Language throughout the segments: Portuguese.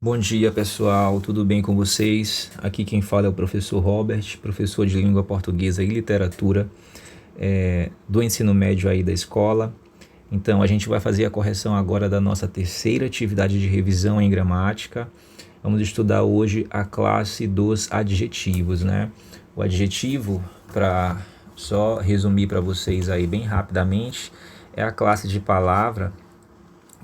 Bom dia, pessoal, tudo bem com vocês? Aqui quem fala é o professor Robert, professor de língua portuguesa e literatura do ensino médio aí da escola. Então a gente vai fazer a correção agora da nossa terceira atividade de revisão em gramática. Vamos estudar hoje a classe dos adjetivos, né? O adjetivo, para só resumir para vocês aí bem rapidamente, é a classe de palavra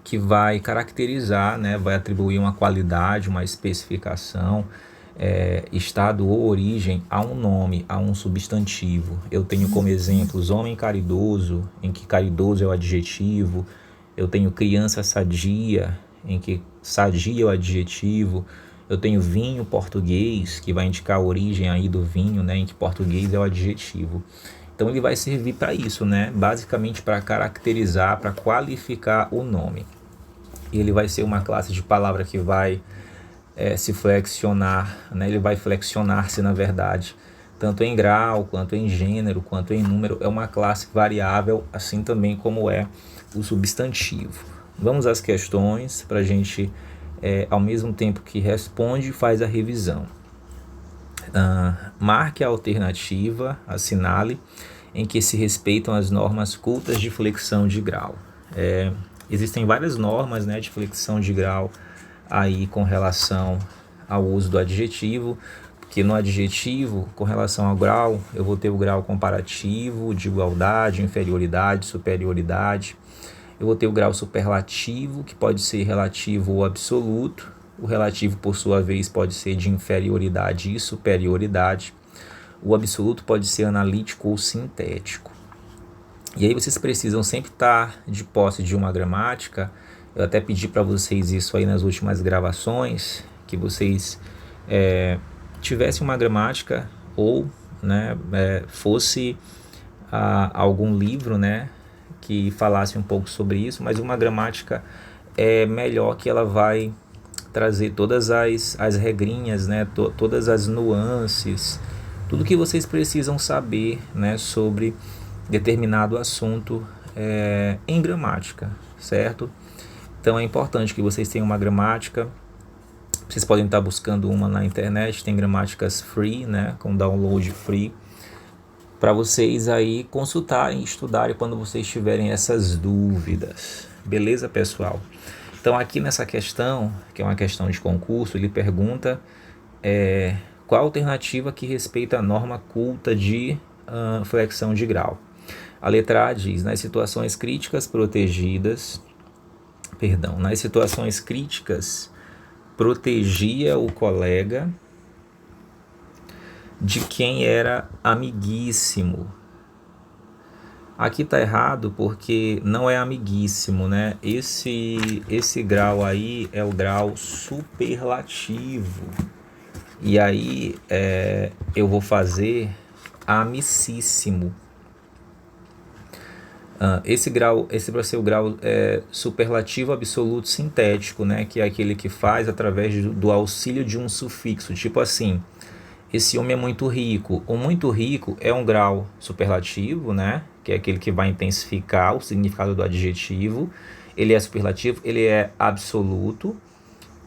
que vai caracterizar, né, vai atribuir uma qualidade, uma especificação, estado ou origem a um nome, a um substantivo. Eu tenho como exemplos homem caridoso, em que caridoso é o adjetivo. Eu tenho criança sadia, em que sadia é o adjetivo. Eu tenho vinho português, que vai indicar a origem aí do vinho, né, em que português é o adjetivo. Então ele vai servir para isso, né? Basicamente para caracterizar, para qualificar o nome. Ele vai ser uma classe de palavra que vai se flexionar, né? Ele vai flexionar-se, na verdade, tanto em grau, quanto em gênero, quanto em número. É uma classe variável, assim também como é o substantivo. Vamos às questões para a gente, ao mesmo tempo que responde, faz a revisão. Marque a alternativa, assinale, em que se respeitam as normas cultas de flexão de grau. Existem várias normas, né, de flexão de grau aí com relação ao uso do adjetivo, porque no adjetivo, com relação ao grau, eu vou ter o grau comparativo, de igualdade, inferioridade, superioridade. Eu vou ter o grau superlativo, que pode ser relativo ou absoluto. O relativo, por sua vez, pode ser de inferioridade e superioridade. O absoluto pode ser analítico ou sintético. E aí vocês precisam sempre estar de posse de uma gramática. Eu até pedi para vocês isso aí nas últimas gravações, que vocês tivessem uma gramática ou, né, fosse algum livro, né, que falasse um pouco sobre isso, mas uma gramática é melhor, que ela vai trazer todas as regrinhas, né, todas as nuances, tudo que vocês precisam saber, né, sobre determinado assunto em gramática, certo? Então é importante que vocês tenham uma gramática. Vocês podem estar buscando uma na internet, tem gramáticas free, né, com download free, para vocês aí consultarem, estudarem quando vocês tiverem essas dúvidas. Beleza, pessoal? Então aqui nessa questão, que é uma questão de concurso, ele pergunta qual a alternativa que respeita a norma culta de flexão de grau. A letra A diz: nas situações críticas protegia o colega de quem era amiguíssimo. Aqui tá errado porque não é amiguíssimo, né? Esse grau aí é o grau superlativo. E aí eu vou fazer amicíssimo. Esse vai ser o grau superlativo absoluto sintético, né? Que é aquele que faz através do auxílio de um sufixo. Tipo assim, esse homem é muito rico. O muito rico é um grau superlativo, né? Que é aquele que vai intensificar o significado do adjetivo. Ele é superlativo, ele é absoluto,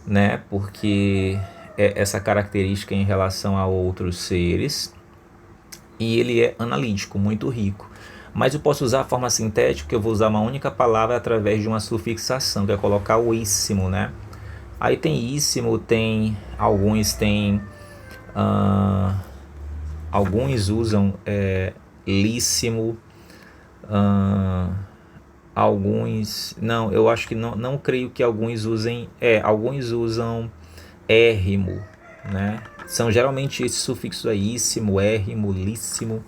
né? Porque é essa característica em relação a outros seres. E ele é analítico, muito rico. Mas eu posso usar a forma sintética, que eu vou usar uma única palavra através de uma sufixação, que é colocar o íssimo, né? Aí tem íssimo, alguns usam líssimo, alguns, não, eu acho que não creio que alguns usem, alguns usam érrimo, né? São geralmente esses sufixos aí, íssimo, érrimo, líssimo.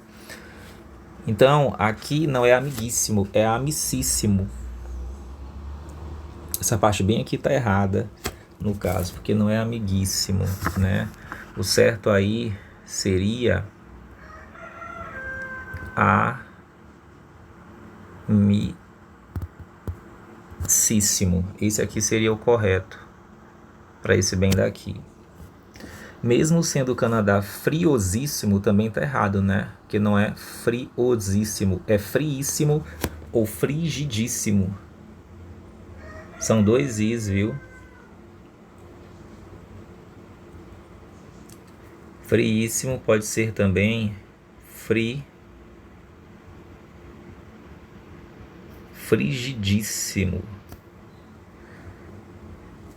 Então, aqui não é amiguíssimo, é amicíssimo. Essa parte bem aqui tá errada, no caso, porque não é amiguíssimo, né? O certo aí seria amicíssimo. Esse aqui seria o correto para esse bem daqui. Mesmo sendo o Canadá friosíssimo, também tá errado, né? Que não é friosíssimo, é friíssimo ou frigidíssimo. São dois is, viu? Friíssimo pode ser também frigidíssimo.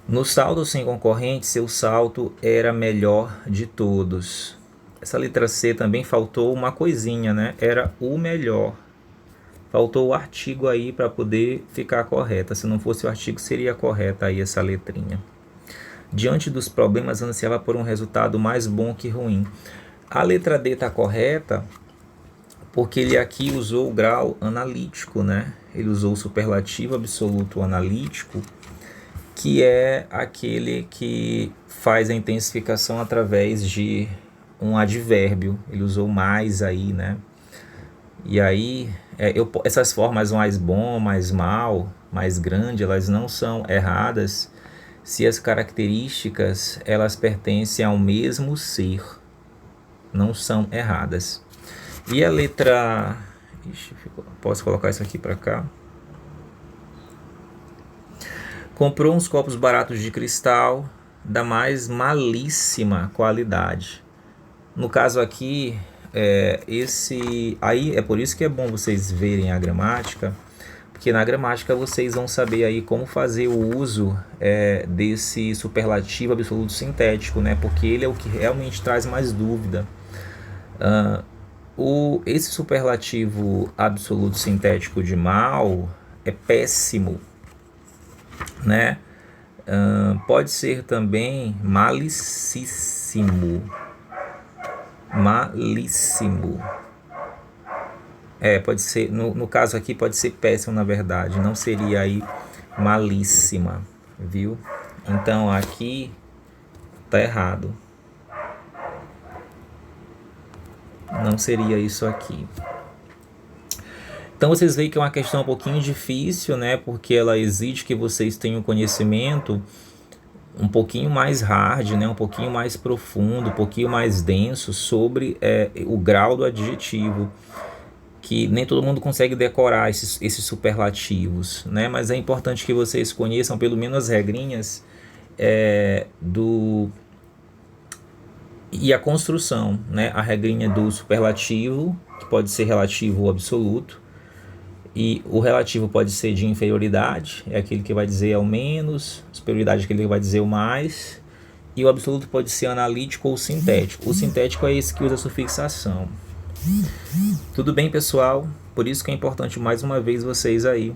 No saldo sem concorrente, seu salto era melhor de todos. Essa letra C também faltou uma coisinha, né? Era o melhor. Faltou o artigo aí para poder ficar correta. Se não fosse o artigo, seria correta aí essa letrinha. Diante dos problemas, ansiava por um resultado mais bom que ruim. A letra D está correta porque ele aqui usou o grau analítico, né? Ele usou o superlativo absoluto analítico, que é aquele que faz a intensificação através de um advérbio. Ele usou mais aí, né? E aí, essas formas mais bom, mais mal, mais grande, elas não são erradas se as características elas pertencem ao mesmo ser. Não são erradas. E a letra... posso colocar isso aqui para cá? Comprou uns copos baratos de cristal da mais malíssima qualidade. No caso aqui, aí é por isso que é bom vocês verem a gramática, porque na gramática vocês vão saber aí como fazer o uso desse superlativo absoluto sintético, né? Porque ele é o que realmente traz mais dúvida. Esse superlativo absoluto sintético de mal é péssimo, né? Pode ser também malicíssimo. Malíssimo. Pode ser, no caso aqui pode ser péssimo, na verdade, não seria aí malíssima, viu? Então aqui tá errado. Não seria isso aqui. Então vocês veem que é uma questão um pouquinho difícil, né? Porque ela exige que vocês tenham conhecimento um pouquinho mais hard, né? Um pouquinho mais profundo, um pouquinho mais denso sobre o grau do adjetivo, que nem todo mundo consegue decorar esses superlativos, né? Mas é importante que vocês conheçam pelo menos as regrinhas e a construção, né? A regrinha do superlativo, que pode ser relativo ou absoluto, e o relativo pode ser de inferioridade, é aquele que vai dizer ao menos, superioridade é aquele que vai dizer o mais, e o absoluto pode ser analítico ou sintético. O sintético é esse que usa a sufixação. Tudo bem, pessoal? Por isso que é importante mais uma vez vocês aí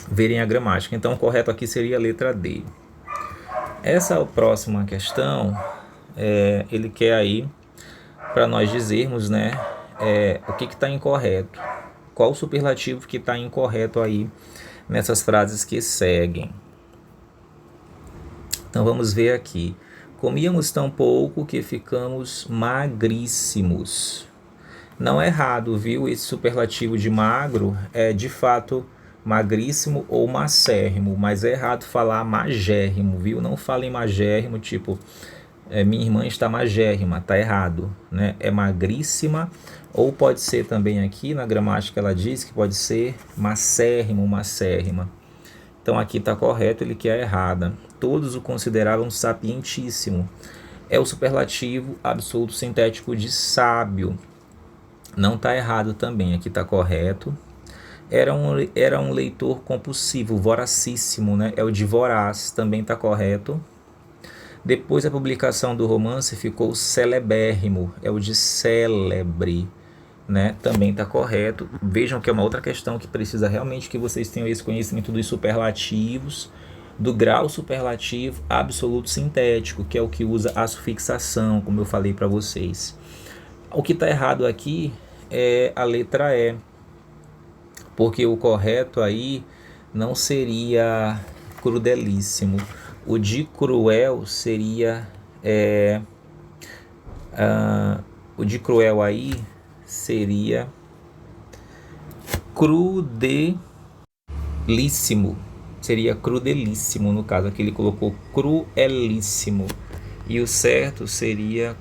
verem a gramática. Então o correto aqui seria a letra D. Essa próxima questão, ele quer aí para nós dizermos, né, o que está incorreto. Qual o superlativo que está incorreto aí nessas frases que seguem? Então vamos ver aqui. Comíamos tão pouco que ficamos magríssimos. Não é errado, viu? Esse superlativo de magro é de fato magríssimo ou macérrimo, mas é errado falar magérrimo, viu? Não falem magérrimo, tipo, minha irmã está magérrima, tá errado, né? É magríssima, ou pode ser também aqui na gramática ela diz que pode ser macérrimo, macérrima. Então aqui está correto, ele quer errada. Todos o consideravam sapientíssimo. É o superlativo absoluto sintético de sábio. Não está errado também, aqui está correto. Era um leitor compulsivo, voracíssimo, né? É o de voraz, também está correto. Depois da publicação do romance ficou celebérrimo, é o de célebre, né? Também está correto. Vejam que é uma outra questão que precisa realmente que vocês tenham esse conhecimento dos superlativos, do grau superlativo absoluto sintético, que é o que usa a sufixação, como eu falei para vocês. O que está errado aqui é a letra E, porque o correto aí não seria crudelíssimo. O de cruel seria o de cruel aí seria crudelíssimo. Seria crudelíssimo no caso. Aqui ele colocou cruelíssimo. E o certo seria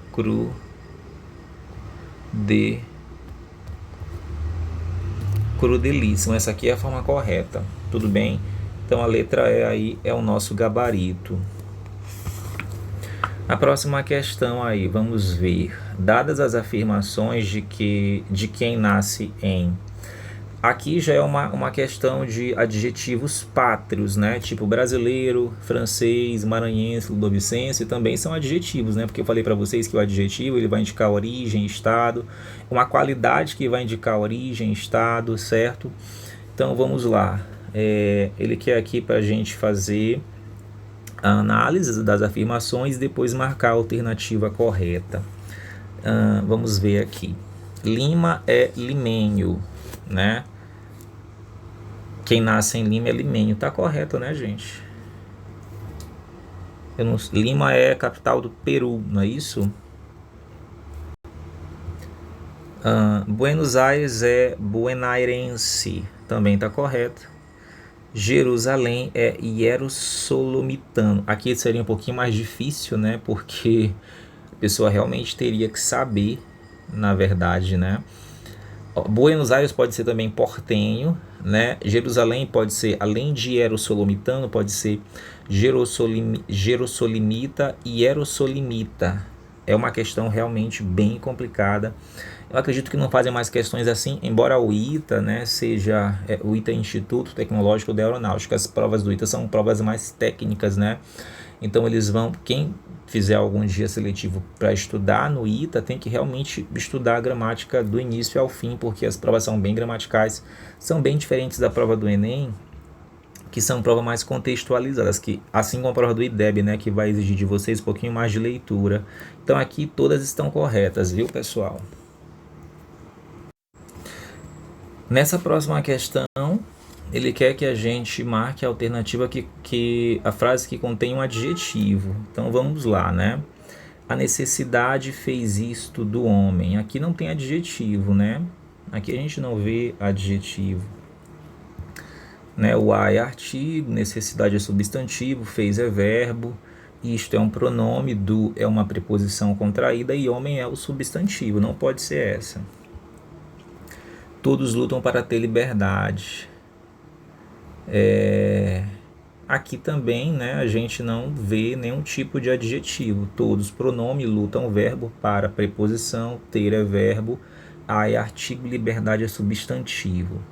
crudelíssimo. Essa aqui é a forma correta. Tudo bem? Então a letra E aí é o nosso gabarito. A próxima questão aí, vamos ver. Dadas as afirmações de quem nasce em. Aqui já é uma questão de adjetivos pátrios, né? Tipo brasileiro, francês, maranhense, ludovicense, também são adjetivos, né? Porque eu falei para vocês que o adjetivo ele vai indicar origem, estado, uma qualidade que vai indicar origem, estado, certo? Então vamos lá. Ele quer aqui para a gente fazer a análise das afirmações e depois marcar a alternativa correta. Vamos ver aqui. Lima é limenho, né? Quem nasce em Lima é limenho. Tá correto, né, gente? Lima é capital do Peru, não é isso? Buenos Aires é buenairense. Também tá correto. Jerusalém é hierossolomitano. Aqui seria um pouquinho mais difícil, né? Porque a pessoa realmente teria que saber, na verdade, né? Buenos Aires pode ser também portenho, né? Jerusalém pode ser, além de hierossolomitano, pode ser jerossolimita e hierossolimita. É uma questão realmente bem complicada. Eu acredito que não fazem mais questões assim, embora o ITA, né, seja o ITA Instituto Tecnológico da Aeronáutica. As provas do ITA são provas mais técnicas, né? Então eles vão, quem fizer algum dia seletivo para estudar no ITA tem que realmente estudar a gramática do início ao fim, porque as provas são bem gramaticais, são bem diferentes da prova do Enem, que são provas mais contextualizadas, que assim como a prova do IDEB, né, que vai exigir de vocês um pouquinho mais de leitura. Então aqui todas estão corretas, viu, pessoal? Nessa próxima questão, ele quer que a gente marque a alternativa que a frase que contém um adjetivo. Então vamos lá, né? A necessidade fez isto do homem. Aqui não tem adjetivo, né? Aqui a gente não vê adjetivo. Né? O a é artigo, necessidade é substantivo, fez é verbo, isto é um pronome, do é uma preposição contraída e homem é o substantivo. Não pode ser essa. Todos lutam para ter liberdade. Aqui também, né, a gente não vê nenhum tipo de adjetivo. Todos, pronome, lutam, verbo, para, preposição, ter é verbo, a é artigo, liberdade é substantivo.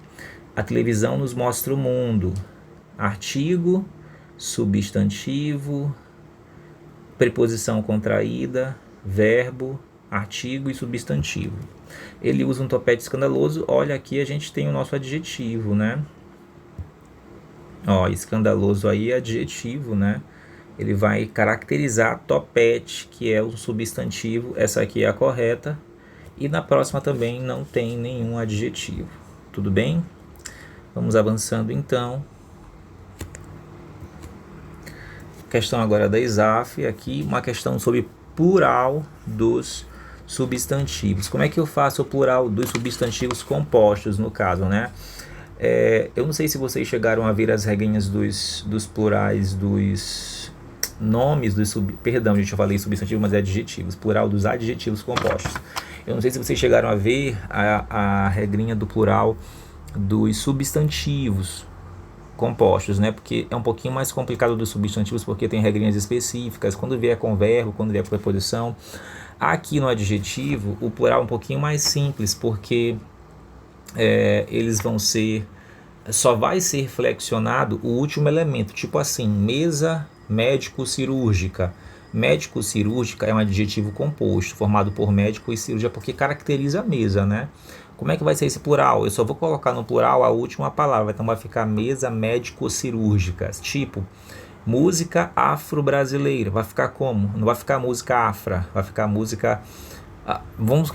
A televisão nos mostra o mundo. Artigo, substantivo, preposição contraída, verbo, artigo e substantivo. Ele usa um topete escandaloso. Olha, aqui a gente tem o nosso adjetivo, né? Ó, escandaloso aí é adjetivo, né? Ele vai caracterizar topete, que é um substantivo. Essa aqui é a correta. E na próxima também não tem nenhum adjetivo. Tudo bem? Vamos avançando então. Questão agora da ISAF. Aqui uma questão sobre plural dos substantivos. Como é que eu faço o plural dos substantivos compostos, no caso, né? Eu não sei se vocês chegaram a ver as regrinhas dos plurais dos nomes dos perdão, gente, eu falei substantivo, mas é adjetivos, plural dos adjetivos compostos. Eu não sei se vocês chegaram a ver a regrinha do plural dos substantivos compostos, né? Porque é um pouquinho mais complicado dos substantivos, porque tem regrinhas específicas, quando vier com verbo, quando vier com preposição. Aqui no adjetivo, o plural é um pouquinho mais simples, porque eles vão ser, só vai ser flexionado o último elemento, tipo assim, mesa médico-cirúrgica. Médico-cirúrgica é um adjetivo composto, formado por médico e cirúrgica, porque caracteriza a mesa, né? Como é que vai ser esse plural? Eu só vou colocar no plural a última palavra, então vai ficar mesa médico-cirúrgicas. Tipo, música afro-brasileira. Vai ficar como? Não vai ficar música afra, vai ficar música... Vamos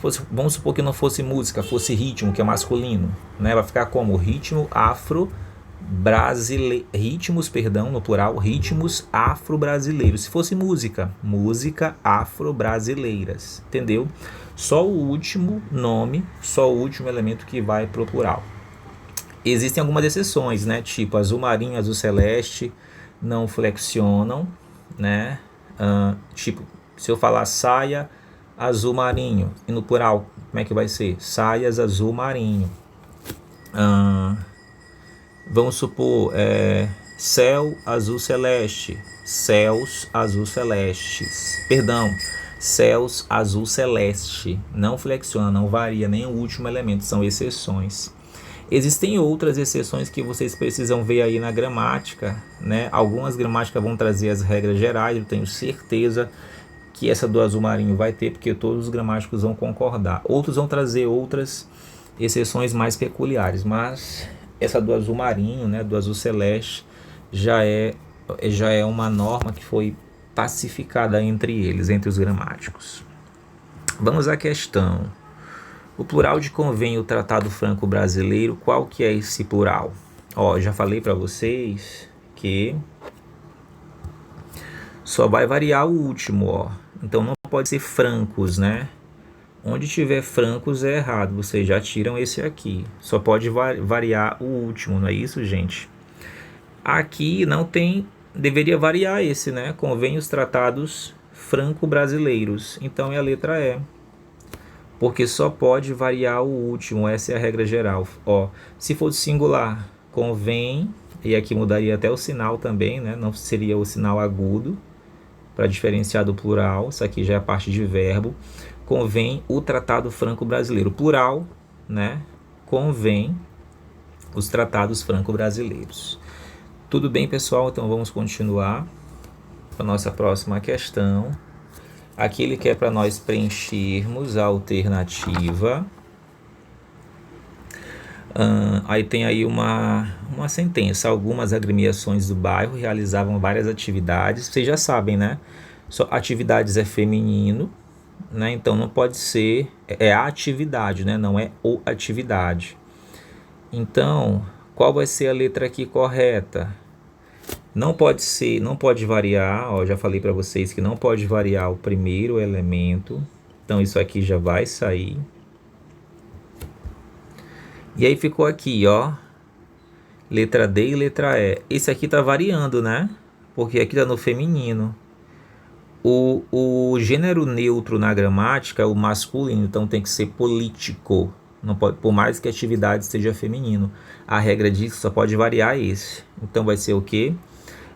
supor que não fosse música, fosse ritmo, que é masculino, né? Vai ficar como? Ritmo afro-brasileiro. Ritmos, perdão, no plural, ritmos afro-brasileiros. Se fosse música, música afro-brasileiras. Entendeu? Só o último nome, só o último elemento que vai pro plural. Existem algumas exceções, né? Tipo azul marinho, azul celeste, não flexionam, né? Tipo, se eu falar saia azul marinho, e no plural, como é que vai ser? Saias azul marinho. Vamos supor, céu azul celeste, céus azul celestes. Perdão, céus azul celeste. Não flexiona, não varia nem o último elemento, são exceções. Existem outras exceções que vocês precisam ver aí na gramática, né? Algumas gramáticas vão trazer as regras gerais, eu tenho certeza que essa do azul marinho vai ter, porque todos os gramáticos vão concordar. Outros vão trazer outras exceções mais peculiares, mas essa do azul marinho, né, do azul celeste, já é uma norma que foi pacificada entre eles, entre os gramáticos. Vamos à questão. O plural de convênio Tratado Franco-Brasileiro, qual que é esse plural? Ó, já falei para vocês que só vai variar o último, ó. Então não pode ser francos, né? Onde tiver francos é errado, vocês já tiram esse aqui. Só pode variar o último, não é isso, gente? Aqui não tem, deveria variar esse, né? Convênios tratados franco-brasileiros. Então é a letra E. Porque só pode variar o último, essa é a regra geral. Ó, se fosse singular, convém, e aqui mudaria até o sinal também, né? Não seria o sinal agudo, para diferenciar do plural, isso aqui já é a parte de verbo. Convém o tratado franco-brasileiro. Plural, né? Convém os tratados franco-brasileiros. Tudo bem, pessoal? Então vamos continuar para a nossa próxima questão. Aqui ele quer para nós preenchermos a alternativa. Aí tem aí uma sentença. Algumas agremiações do bairro realizavam várias atividades. Vocês já sabem, né? Só atividades é feminino, né? Então não pode ser, é a atividade, né? Não é o atividade. Então, qual vai ser a letra aqui correta? Não pode ser, não pode variar, ó, já falei para vocês que não pode variar o primeiro elemento. Então isso aqui já vai sair. E aí ficou aqui, ó, letra D e letra E. Esse aqui tá variando, né? Porque aqui tá no feminino. O gênero neutro na gramática é o masculino, então tem que ser político. Não pode, por mais que a atividade seja feminino. A regra diz que só pode variar esse. Então vai ser o quê?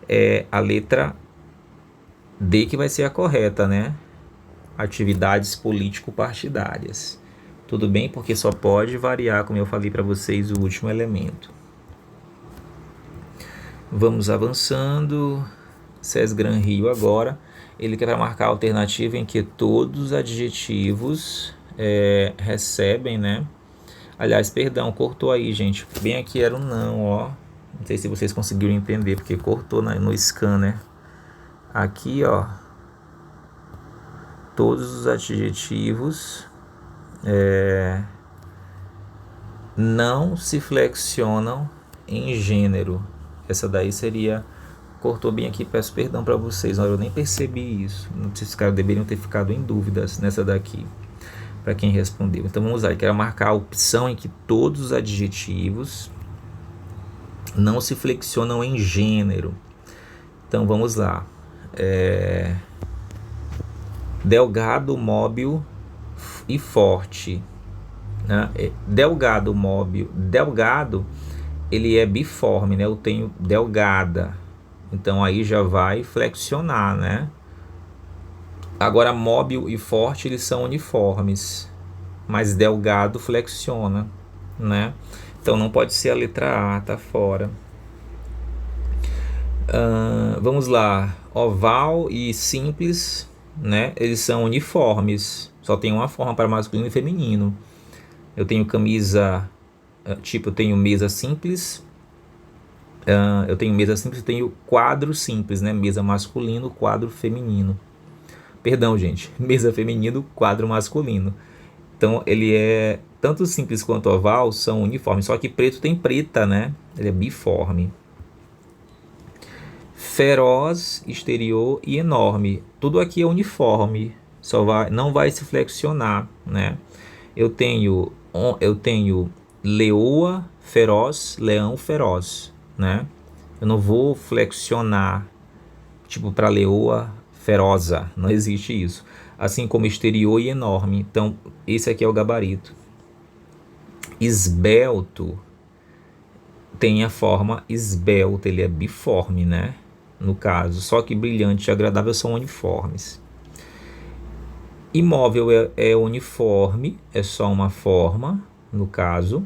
É a letra D que vai ser a correta, né? Atividades político-partidárias. Tudo bem? Porque só pode variar, como eu falei para vocês, o último elemento. Vamos avançando. César Gran Rio agora. Ele quer marcar a alternativa em que todos os adjetivos recebem, né? Aliás, perdão, cortou aí, gente. Bem aqui era um não, ó. Não sei se vocês conseguiram entender, porque cortou no scanner. Aqui, ó. Todos os adjetivos não se flexionam em gênero. Essa daí seria... Cortou bem aqui, peço perdão para vocês. Eu nem percebi isso. Esses caras deveriam ter ficado em dúvidas nessa daqui, para quem respondeu. Então vamos lá, eu quero marcar a opção em que todos os adjetivos não se flexionam em gênero. Então vamos lá. Delgado, móbil e forte, né? Delgado, móbil. Delgado, ele é biforme, né? Eu tenho delgada. Então aí já vai flexionar, né? Agora móbil e forte eles são uniformes, mas delgado flexiona, né? Então não pode ser a letra A, tá fora. Vamos lá, oval e simples, né? Eles são uniformes, só tem uma forma para masculino e feminino. Eu tenho camisa, eu tenho mesa simples. Eu tenho mesa simples, eu tenho quadro simples, né? Mesa masculino, quadro feminino. Perdão, gente. Mesa feminino, quadro masculino. Então, ele é... Tanto simples quanto oval são uniformes. Só que preto tem preta, né? Ele é biforme. Feroz, exterior e enorme. Tudo aqui é uniforme. Não vai se flexionar, né? Eu tenho leoa, feroz, leão, feroz, né? Eu não vou flexionar tipo para leoa feroza, não existe isso. Assim como exterior e enorme. Então esse aqui é o gabarito. Esbelto tem a forma esbelta, ele é biforme, né? No caso, só que brilhante e agradável são uniformes. Imóvel é uniforme, é só uma forma, no caso.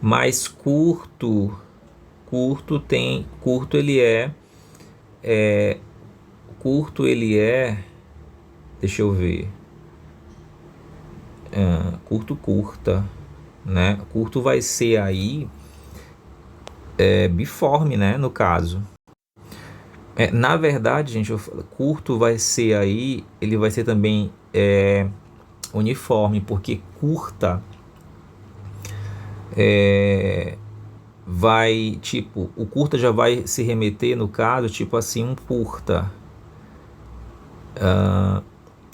Mas curto ele é, deixa eu ver, curta, né? Curto vai ser aí biforme, né? No caso. Na verdade, gente, curto vai ser aí, ele vai ser também uniforme, porque curta vai, tipo, o curta já vai se remeter, no caso, tipo assim, um curta.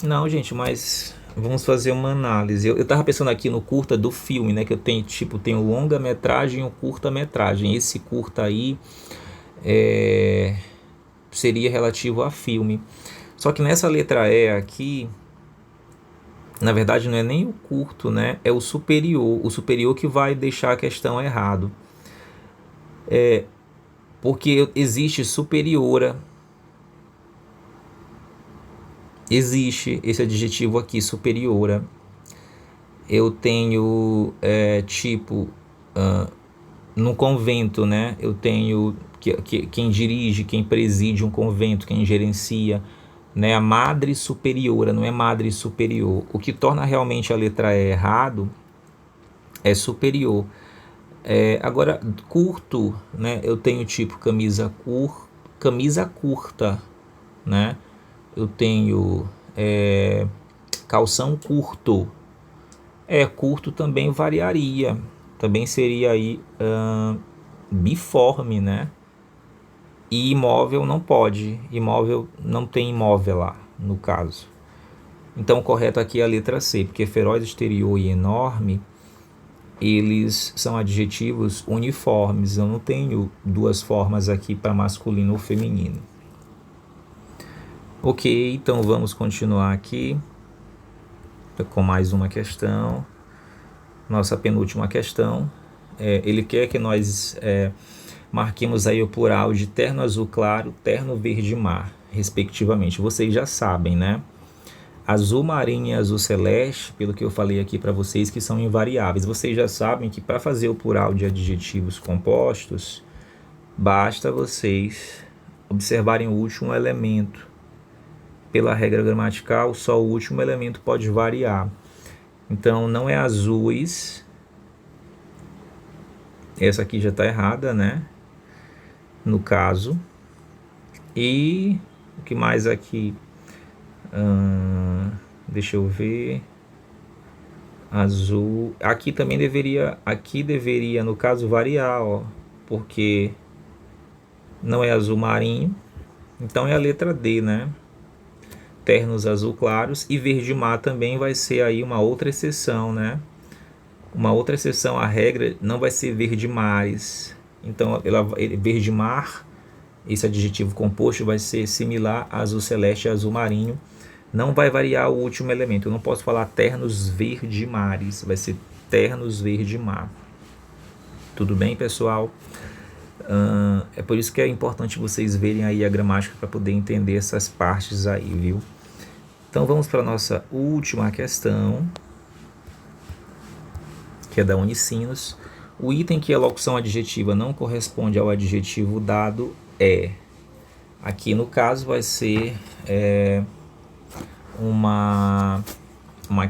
Não, gente, mas vamos fazer uma análise. Eu tava pensando aqui no curta do filme, né? Que eu tenho, tipo, tem o longa-metragem e o curta-metragem. Esse curta aí seria relativo a filme. Só que nessa letra E aqui, na verdade não é nem o curto, né? É o superior que vai deixar a questão errado. Porque existe superiora, existe esse adjetivo aqui, superiora. Eu tenho tipo no convento, né? Eu tenho quem dirige, quem preside um convento, quem gerencia, né? A madre superiora, não é madre superior. O que torna realmente a letra E errado é superior. Agora, curto, né? Eu tenho tipo camisa curta, né? Eu tenho calção curto. Curto também variaria. Também seria aí biforme, né? E imóvel não pode. Imóvel não tem imóvel lá, no caso. Então o correto aqui é a letra C, porque feroz, exterior e enorme, eles são adjetivos uniformes. Eu não tenho duas formas aqui para masculino ou feminino. Ok, então vamos continuar aqui com mais uma questão. Nossa penúltima questão. Ele quer que nós marquemos aí o plural de terno azul claro, terno verde mar, respectivamente. Vocês já sabem, né? Azul marinho e azul celeste, pelo que eu falei aqui para vocês, que são invariáveis. Vocês já sabem que para fazer o plural de adjetivos compostos, basta vocês observarem o último elemento. Pela regra gramatical, só o último elemento pode variar. Então, não é azuis. Essa aqui já está errada, né? No caso. E o que mais aqui? Deixa eu ver. Azul. Aqui também deveria, no caso, variar, ó, porque não é azul marinho. Então é a letra D, né? Ternos azul claros, e verde mar também vai ser aí uma outra exceção, né? Uma outra exceção à regra, não vai ser verde mares. Então, verde mar, esse adjetivo composto vai ser similar a azul celeste e azul marinho. Não vai variar o último elemento. Eu não posso falar ternos verde mares, vai ser ternos verde mar. Tudo bem, pessoal? É por isso que é importante vocês verem aí a gramática para poder entender essas partes aí, viu? Então vamos para a nossa última questão, que é da Unicinos. O item que a locução adjetiva não corresponde ao adjetivo dado é... Aqui no caso vai ser uma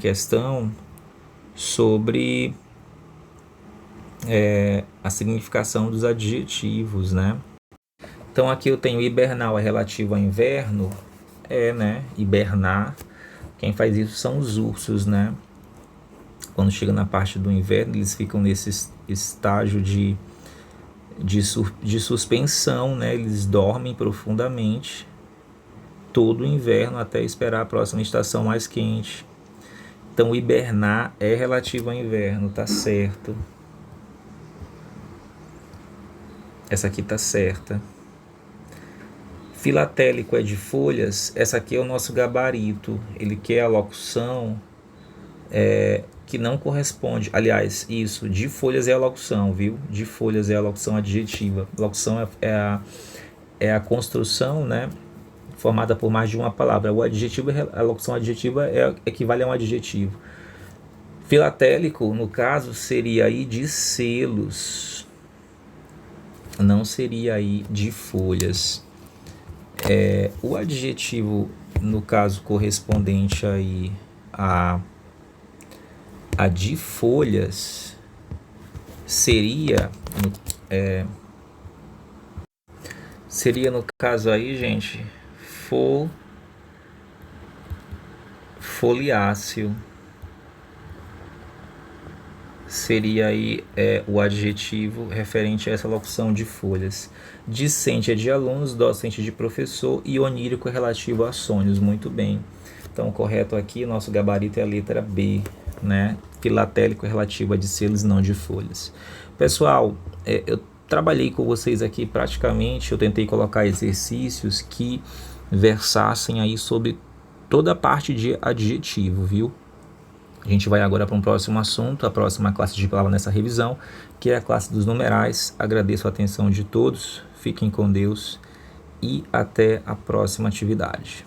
questão sobre a significação dos adjetivos, né? Então aqui eu tenho hibernal é relativo a inverno, né? Hibernar. Quem faz isso são os ursos, né? Quando chega na parte do inverno, eles ficam nesse estágio de suspensão, né? Eles dormem profundamente todo o inverno até esperar a próxima estação mais quente. Então, hibernar é relativo ao inverno, tá certo. Essa aqui tá certa. Filatélico é de folhas, essa aqui é o nosso gabarito. Ele quer a locução que não corresponde. Aliás, isso, de folhas é a locução, viu? De folhas é a locução adjetiva. Locução é a construção, né, formada por mais de uma palavra. O adjetivo, a locução adjetiva equivale a um adjetivo. Filatélico, no caso, seria aí de selos, não seria aí de folhas. O adjetivo, no caso correspondente aí a de folhas, seria no caso aí, gente, foliáceo. Seria aí o adjetivo referente a essa locução de folhas. Discente é de alunos, docente de professor e onírico é relativo a sonhos. Muito bem. Então, o correto aqui, nosso gabarito é a letra B, né? Filatélico é relativo a de selos, não de folhas. Pessoal, eu trabalhei com vocês aqui praticamente, eu tentei colocar exercícios que versassem aí sobre toda a parte de adjetivo, viu? A gente vai agora para um próximo assunto, a próxima classe de palavra nessa revisão, que é a classe dos numerais. Agradeço a atenção de todos, fiquem com Deus e até a próxima atividade.